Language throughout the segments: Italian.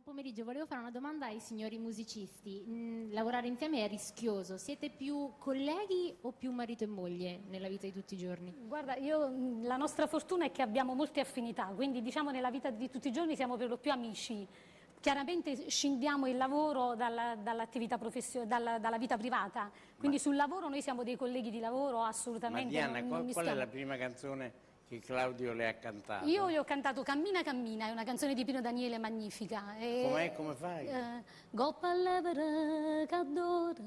pomeriggio, volevo fare una domanda ai signori musicisti. Lavorare insieme è rischioso, siete più colleghi o più marito e moglie nella vita di tutti i giorni? Guarda, la nostra fortuna è che abbiamo molte affinità, quindi diciamo nella vita di tutti i giorni siamo per lo più amici. Chiaramente scindiamo il lavoro dall'attività dalla vita privata, quindi sul lavoro noi siamo dei colleghi di lavoro assolutamente. Ma Diana, qual è la prima canzone che Claudio le ha cantato? Io gli ho cantato Cammina Cammina, è una canzone di Pino Daniele magnifica. Com'è, come fai? Goppa all'evere cadore,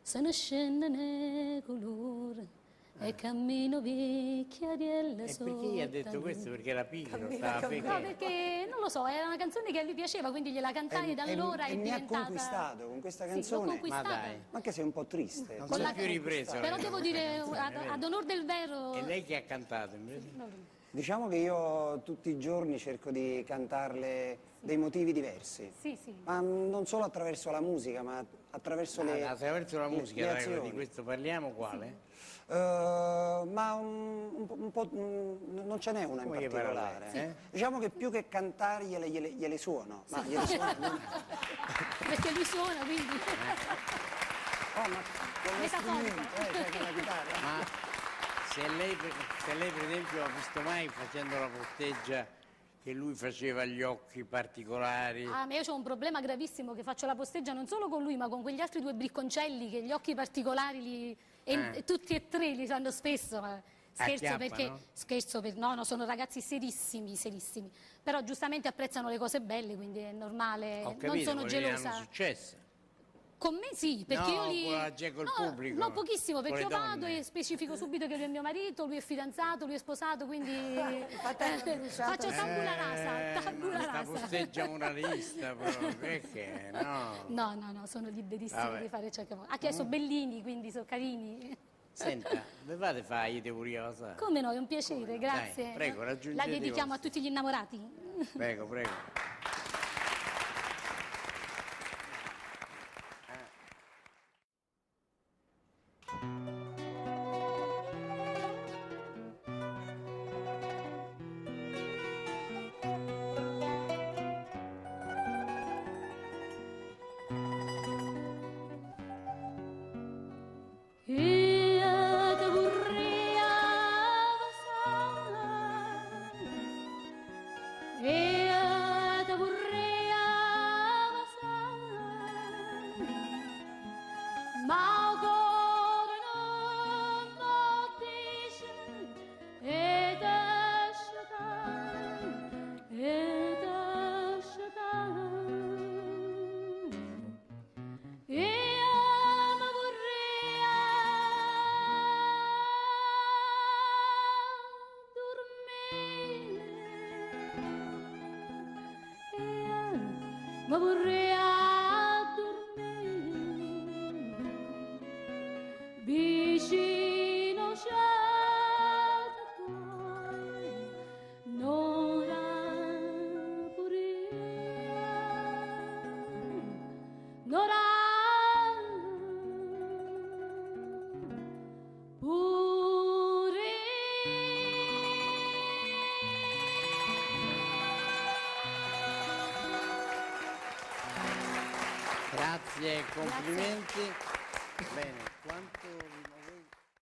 se ne scende nei colore. E cammino vecchiarielle E perché gli ha detto questo? Perché era piccolo, stava No, perché non lo so, era una canzone che a lui piaceva, quindi gliela cantai da allora è mi diventata... ha conquistato con questa Sì, l'ho canzone. conquistata. Ma dai. Ma anche sei un po' triste. Non Con si la- è più ripreso. Però devo dire, ad onor del vero... E lei che ha cantato invece? Diciamo che io tutti i giorni cerco di cantarle dei motivi diversi. Sì, sì. Ma non solo attraverso la musica, ma attraverso Attraverso la musica, le dai, azioni. di questo parliamo, quale? Ma un po', non ce n'è una in Come gli particolare. parla lei? Diciamo che più che cantargliele gliele suono. Ma gliele suono. Perché lui suona, quindi... Oh, ma con lo Metaforico. strumento, cioè con la chitarra. Ma se lei per esempio ha visto mai facendo la posteggia che lui faceva gli occhi particolari? Ah, ma io ho un problema gravissimo che faccio la posteggia non solo con lui, ma con quegli altri due bricconcelli che gli occhi particolari e tutti e tre li fanno spesso. Ma scherzo Acchiappano? perché no, sono ragazzi serissimi, serissimi. Però giustamente apprezzano le cose belle, quindi è normale. Ho capito, non sono quelli gelosa. hanno successo. Con me sì, perché No, io li... col pubblico, No, pochissimo, perché con io le vado donne. e specifico subito che lui è mio marito, lui è fidanzato, lui è sposato, quindi faccio tabula rasa, tabula Sta rasa. posteggia moralista proprio, perché no? No, sono liberissimi Vabbè. di fare ciò che voglio. Anche sono bellini, quindi sono carini. Senta, dove fate fare io curiosa? Come no, è un piacere, grazie. Dai, prego, raggiungete La dedichiamo i a tutti gli innamorati. Prego, prego. Io te vorrei abbassare, io te vorrei abbassare, ma ancora non lo dice e lascia io mi vorrei dormire, ma vorrei dormire vicino a te, non la pure, non la pure. Grazie, complimenti. Bene, quanto